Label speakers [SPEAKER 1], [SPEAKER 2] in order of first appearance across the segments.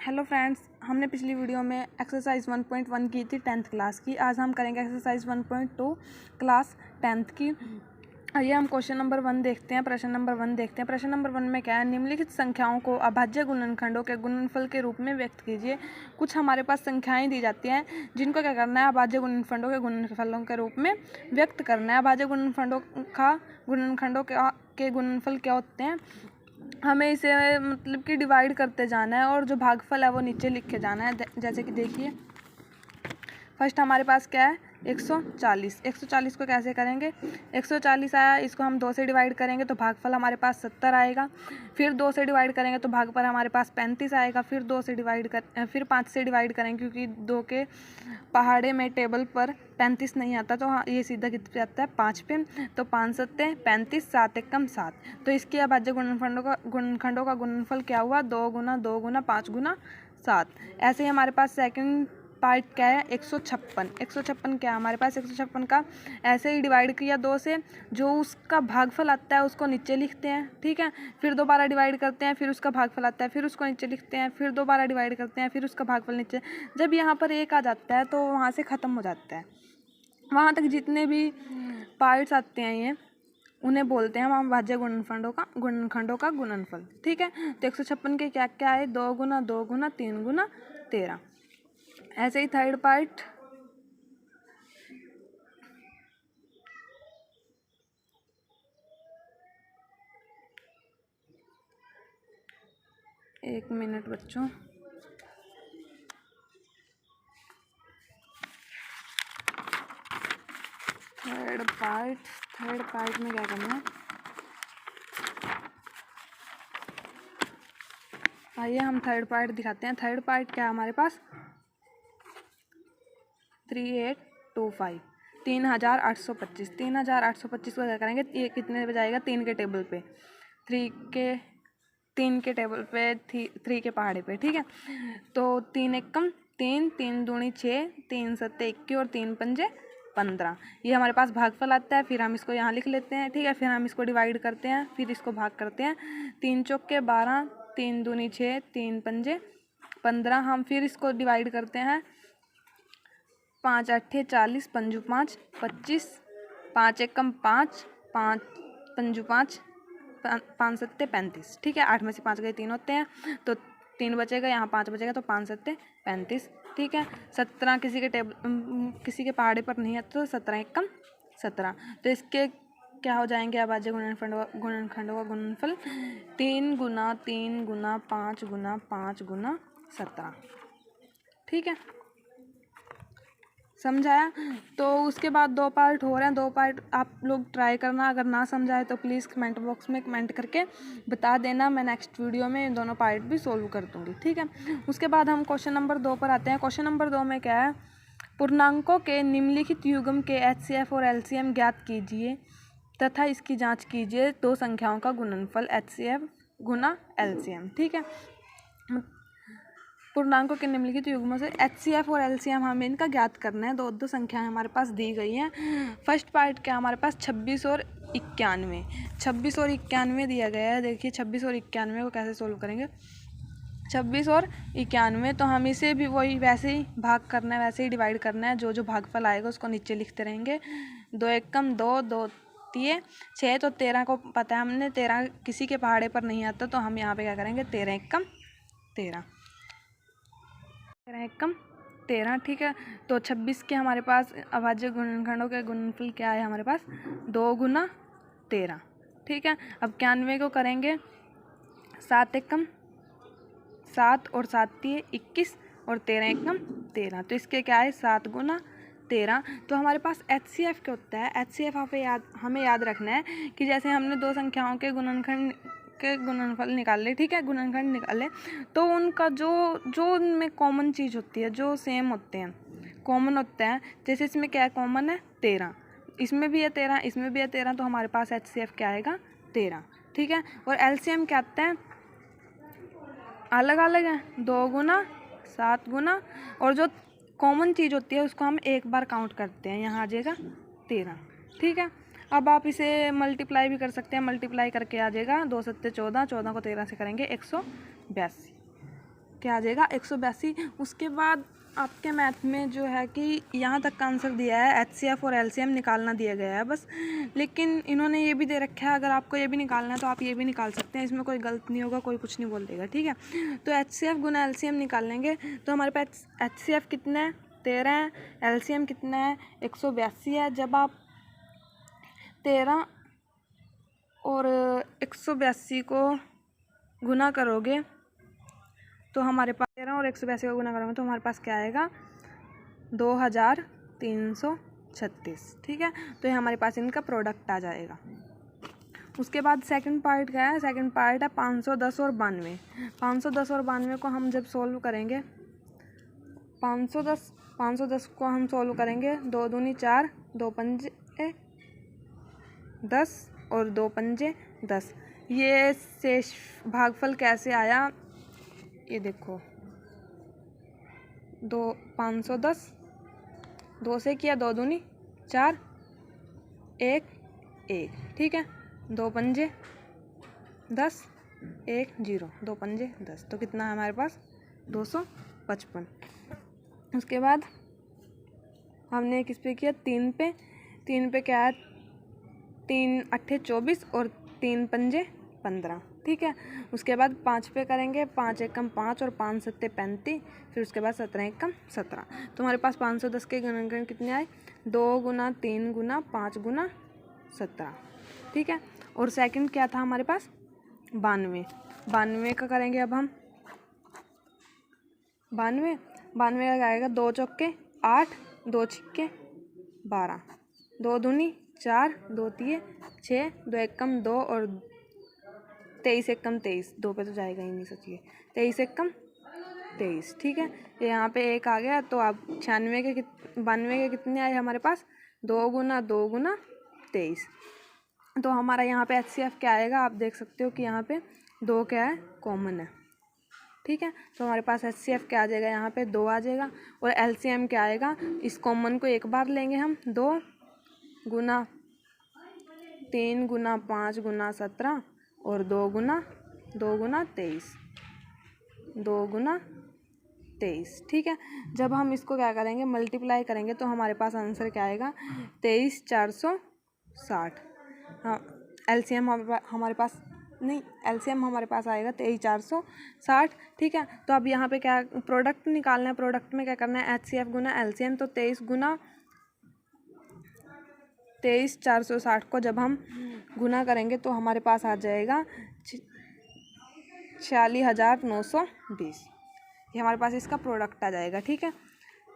[SPEAKER 1] Hello friends, हमने पिछली video में एक्सरसाइज 1.1 की थी 10th क्लास की। आज हम करेंगे एक्सरसाइज 1.2 क्लास 10th की। आइए हम क्वेश्चन नंबर 1 देखते हैं। प्रश्न नंबर 1 देखते हैं। प्रश्न नंबर 1 में क्या है, निम्नलिखित संख्याओं को अभाज्य गुणनखंडों के गुणनफल के रूप में व्यक्त कीजिए। कुछ हमारे पास संख्याएं दी जाती हैं जिनको क्या करना है, अभाज्य गुणनखंडों के गुणनफलों के रूप में व्यक्त करना है। अभाज्य गुणनखंडों के गुणनफल क्या होते हैं, हमें इसे मतलब कि डिवाइड करते जाना है और जो भागफल है वो नीचे लिख के जाना है। जैसे कि देखिए, फर्स्ट हमारे पास क्या है 140 को कैसे करेंगे। 140 आया, इसको हम 2 से डिवाइड करेंगे तो भागफल हमारे पास 70 आएगा। फिर 2 से डिवाइड करेंगे तो भागफल हमारे पास 35 आएगा। फिर 5 से डिवाइड करेंगे क्योंकि 2 के पहाड़े में टेबल पर 35 नहीं आता, तो हाँ ये सीधा कितने पे आता है 5 पे। तो 5 सत्ते 35, 7 एकम 7। तो इसके अभाज्य गुणनखंडों का गुणनफल क्या हुआ, 2 गुना 2 गुना 5 गुना 7। ऐसे ही हमारे पास सेकंड पार्ट क्या है 156 क्या है हमारे पास 156 का ऐसे ही डिवाइड किया 2 से, जो उसका भागफल आता है उसको नीचे लिखते हैं, ठीक है। फिर दोबारा डिवाइड करते हैं, फिर उसका भागफल आता है, फिर उसको नीचे लिखते हैं, फिर दोबारा डिवाइड करते हैं, फिर उसका भागफल नीचे। जब यहाँ पर 1 आ जाता है तो वहाँ से ख़त्म हो जाता है। वहाँ तक जितने भी पार्ट्स आते हैं ये उन्हें बोलते हैं हम अभाज्य गुणनखंडों का गुणनफल, ठीक है। तो 156 के क्या क्या है, 2 गुना 2 गुना 3 गुना 13। ऐसे ही थर्ड पार्ट एक मिनट बच्चों, थर्ड पार्ट में क्या करना है, आइए हम थर्ड पार्ट दिखाते हैं। थर्ड पार्ट क्या है हमारे पास 3825 3825 3825 को क्या करेंगे, ये कितने पे जाएगा 3 के टेबल पे, 3 के टेबल पे 3 के पहाड़े पे, ठीक है। तो 3 एकम 3, 3 दूनी 6, 3 सत्ते 21 और 3 पंजे 15। ये हमारे पास भागफल आता है। फिर हम इसको यहाँ लिख लेते हैं, ठीक है। फिर हम इसको डिवाइड करते हैं, फिर इसको भाग करते हैं। 3 चौके 12, 3 दूनी 6, 3 पंजे 15। हम फिर इसको डिवाइड करते हैं, 5 अट्ठे 40, पंजू 5 25, 5 एकम 5, 5 पंजू 5, 5 सत्ते 35, ठीक है। 8 में से 5 गए 3 होते हैं तो 3 बचेगा, यहाँ 5 बचेगा तो 5 सत्ते 35, ठीक है। 17 किसी के पहाड़े पर नहीं है तो 17 एकम 17। तो इसके क्या हो जाएंगे अभाज्य गुणनखंडों का गुणनफल, 3 गुना 3 गुना 5 गुना 5 गुना 17, ठीक है। समझाया। तो उसके बाद 2 पार्ट हो रहे हैं, 2 पार्ट आप लोग ट्राई करना। अगर ना समझाए तो प्लीज़ कमेंट बॉक्स में कमेंट करके बता देना, मैं नेक्स्ट वीडियो में दोनों पार्ट भी सोल्व कर दूँगी, ठीक है। उसके बाद हम क्वेश्चन नंबर 2 पर आते हैं। क्वेश्चन नंबर 2 में क्या है, पूर्णांकों के निम्नलिखित युग्म के HCF और LCM ज्ञात कीजिए तथा इसकी जाँच कीजिए। 2 संख्याओं का गुणनफल HCF गुना LCM, ठीक है। पूर्णांकों के निम्नलिखित युग्मों से HCF और LCM हमें इनका ज्ञात करना है। 2 संख्याएं हमारे पास दी गई हैं। फर्स्ट पार्ट क्या हमारे पास 26 और 91 दिया गया है। देखिए 26 और 91 को कैसे सोल्व करेंगे। 26 और 91 तो हम इसे भी वही वैसे ही भाग करना है, वैसे ही डिवाइड करना है। जो जो भागफल आएगा उसको नीचे लिखते रहेंगे। 2 एकम 2, 2 तिये 6, तो 13 को पता है हमने, 13 किसी के पहाड़े पर नहीं आता, तो हम यहाँ पे क्या करेंगे 13 एकम 13, 13 एकम 13, ठीक है। तो 26 के हमारे पास अभाज्य गुणनखंडों के गुणनफल क्या है हमारे पास 2 गुना 13, ठीक है। अब 91 को करेंगे 7 एकम 7 और 7 तिये 21 और 13 एकम 13। तो इसके क्या है 7 गुना 13। तो हमारे पास HCF क्या होता है, HCF हमें याद रखना है कि जैसे हमने 2 संख्याओं के गुणनफल निकाले, ठीक है, गुणनखंड निकाले, तो उनका जो उनमें कॉमन चीज़ होती है, जो सेम होते हैं, कॉमन होता है। जैसे इसमें क्या कॉमन है 13, इसमें भी है 13, इसमें भी है 13, तो हमारे पास HCF क्या आएगा 13, ठीक है। और LCM क्या आता है, अलग अलग है, 2 गुना 7 गुना, और जो कॉमन चीज़ होती है उसको हम एक बार काउंट करते हैं, यहाँ आ जाएगा 13, ठीक है। अब आप इसे मल्टीप्लाई भी कर सकते हैं, मल्टीप्लाई करके आ जाएगा 2 सत्ते 14, 14 को 13 से करेंगे 182, क्या आ जाएगा 182। उसके बाद आपके मैथ में जो है कि यहाँ तक का आंसर दिया है, HCF और LCM निकालना दिया गया है बस, लेकिन इन्होंने ये भी दे रखा है अगर आपको ये भी निकालना है तो आप ये भी निकाल सकते हैं, इसमें कोई गलत नहीं होगा, कोई कुछ नहीं बोल देगा, ठीक है। तो HCF गुना LCM निकाल लेंगे तो हमारे पास HCF कितना है 13 है, LCM कितना है 182 है। जब आप 13 और 182 को गुना करोगे तो हमारे पास 13 और 182 को गुना करोगे तो हमारे पास क्या आएगा 2336, ठीक है। तो ये हमारे पास इनका प्रोडक्ट आ जाएगा। उसके बाद सेकंड पार्ट क्या है, सेकंड पार्ट है 510 और 92। 510 और 92 को हम जब सोल्व करेंगे, 510 को हम सोल्व करेंगे, 2 दूनी 4, 2 पंजे 10 और 2 पंजे 10। ये शेष भागफल कैसे आया ये देखो, 510 2 से किया, 2 दूनी 4, 1 1, ठीक है। 2 पंजे 10, 1 0, 2 पंजे 10, तो कितना है हमारे पास 255। उसके बाद हमने किस पे किया 3 पे, 3 पे क्या है 3 अट्ठे 24 और 3 पंजे 15, ठीक है। उसके बाद 5 पे करेंगे, 5 एकम 5 और 5 सत्ते 35, फिर उसके बाद 17 एकम 17। तो हमारे पास 510 के गुणनखंड कितने आए 2 गुना 3 गुना 5 गुना 17, ठीक है। और सेकंड क्या था हमारे पास 92 का करेंगे अब हम 92 का आएगा 2 चौके 8, 2 छिक्के 12, 2 दूनी 4, 2 तिये 6, 2 एकम 2 और 23 एकम 23, 2 पे तो जाएगा ही नहीं सोचिए, 23 एकम 23, ठीक है। यहाँ पे 1 आ गया तो अब 92 के कितने आए हमारे पास 2 गुना 23। तो हमारा यहाँ पे HCF क्या आएगा, आप देख सकते हो कि यहाँ पे 2 क्या है कॉमन है, ठीक है। तो हमारे पास HCF क्या आ जाएगा यहाँ पे 2 आ जाएगा। और LCM क्या आएगा, इस कॉमन को एक बार लेंगे हम, 2 गुना 3 गुना 5 गुना 17 और 2 गुना 23, 2 गुना 23, ठीक है। जब हम इसको क्या करेंगे मल्टीप्लाई करेंगे तो हमारे पास आंसर क्या आएगा 23460। हाँ LCM हमारे पास नहीं, LCM हमारे पास आएगा 23460, ठीक है। तो अब यहाँ पे क्या प्रोडक्ट निकालना है, प्रोडक्ट में क्या करना है HCF गुना LCM, तो 23 गुना 23460 को जब हम गुना करेंगे तो हमारे पास आ जाएगा 46,920। ये हमारे पास इसका प्रोडक्ट आ जाएगा, ठीक है।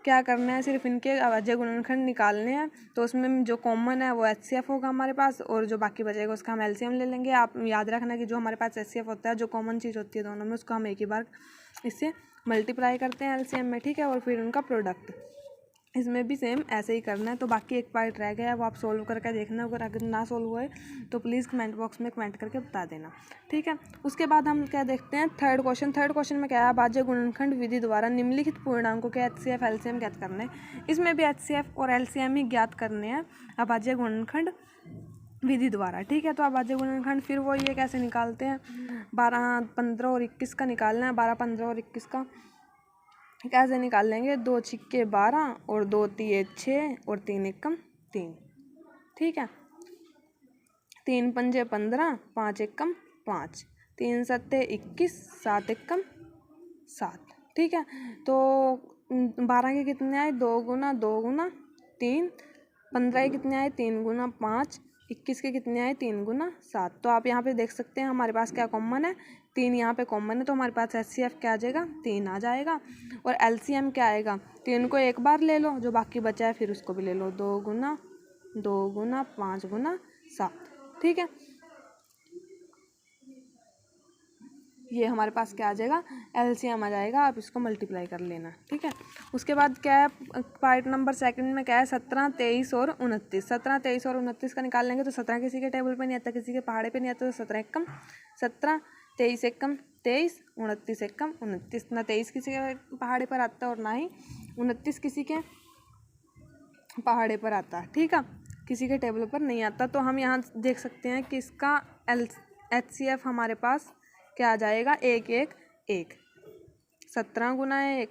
[SPEAKER 1] क्या करना है सिर्फ इनके अभाज्य गुणनखंड निकालने हैं, तो उसमें जो कॉमन है वो HCF होगा हमारे पास और जो बाकी बचेगा उसका हम LCM ले लेंगे। आप याद रखना कि जो हमारे पास HCF होता है, जो कॉमन चीज़ होती है दोनों में, उसको हम एक ही बार इससे मल्टीप्लाई करते हैं LCM में, ठीक है। और फिर उनका प्रोडक्ट, इसमें भी सेम ऐसे ही करना है। तो बाकी एक पार्ट रह गया है वो आप सोल्व करके देखना, अगर ना सोल्व हुए तो प्लीज़ कमेंट बॉक्स में कमेंट करके बता देना, ठीक है। उसके बाद हम क्या देखते हैं थर्ड क्वेश्चन में क्या है अभाज्य गुणनखंड विधि द्वारा निम्नलिखित पूर्णांकों के HCF LCM ज्ञात करने। इसमें भी HCF और LCM ही ज्ञात करने हैं अभाज्य गुणनखंड विधि द्वारा, ठीक है। तो अभाज्य गुणनखंड फिर वो ये कैसे निकालते हैं 12 15 और 21 का निकालना है। 12 15 और 21 का कैसे निकाल लेंगे 2 छिक्के 12 और 2 तिये 6 और 3 एकम 3, ठीक है। 3 पंजे 15, 5 एकम 5, 3 सत्ते 21, 7 एकम 7, ठीक है। तो 12 के कितने आए 2 गुना 3, 15 के कितने आए 3 गुना 5, 21 के कितने आए 3 गुना 7। तो आप यहाँ पे देख सकते हैं हमारे पास क्या कॉमन है 3, यहाँ पे कॉमन है, तो हमारे पास HCF क्या आ जाएगा 3 आ जाएगा। और LCM क्या आएगा 3 को एक बार ले लो, जो बाकी बचा है फिर उसको भी ले लो, 2 गुना 5 गुना 7, ठीक है। ये हमारे पास क्या आ जाएगा LCM आ जाएगा, आप इसको मल्टीप्लाई कर लेना, ठीक है। उसके बाद क्या है पार्ट नंबर सेकंड में क्या है 17 23 और 29। 17 23 और 29 का निकाल लेंगे तो 17 किसी के टेबल पे नहीं आता, किसी के पहाड़े पे नहीं आता, तो 17 एकम 17, 23 एकम 23, 29 एकम 29। ना 23 किसी के पहाड़े पर आता है और ना ही 29 किसी के पहाड़े पर आता है, ठीक है, किसी के टेबल पर नहीं आता। तो हम यहाँ देख सकते हैं कि इसका HCF हमारे पास क्या आ जाएगा 1 1 1। 17 गुना 1,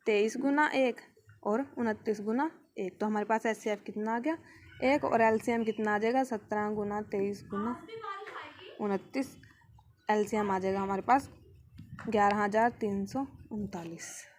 [SPEAKER 1] 23 गुना 1 और 29 गुना 1। तो हमारे पास HCF कितना आ गया 1 और LCM कितना आ जाएगा 17 गुना 23 गुना 29। LCM आ जाएगा हमारे पास 11,339।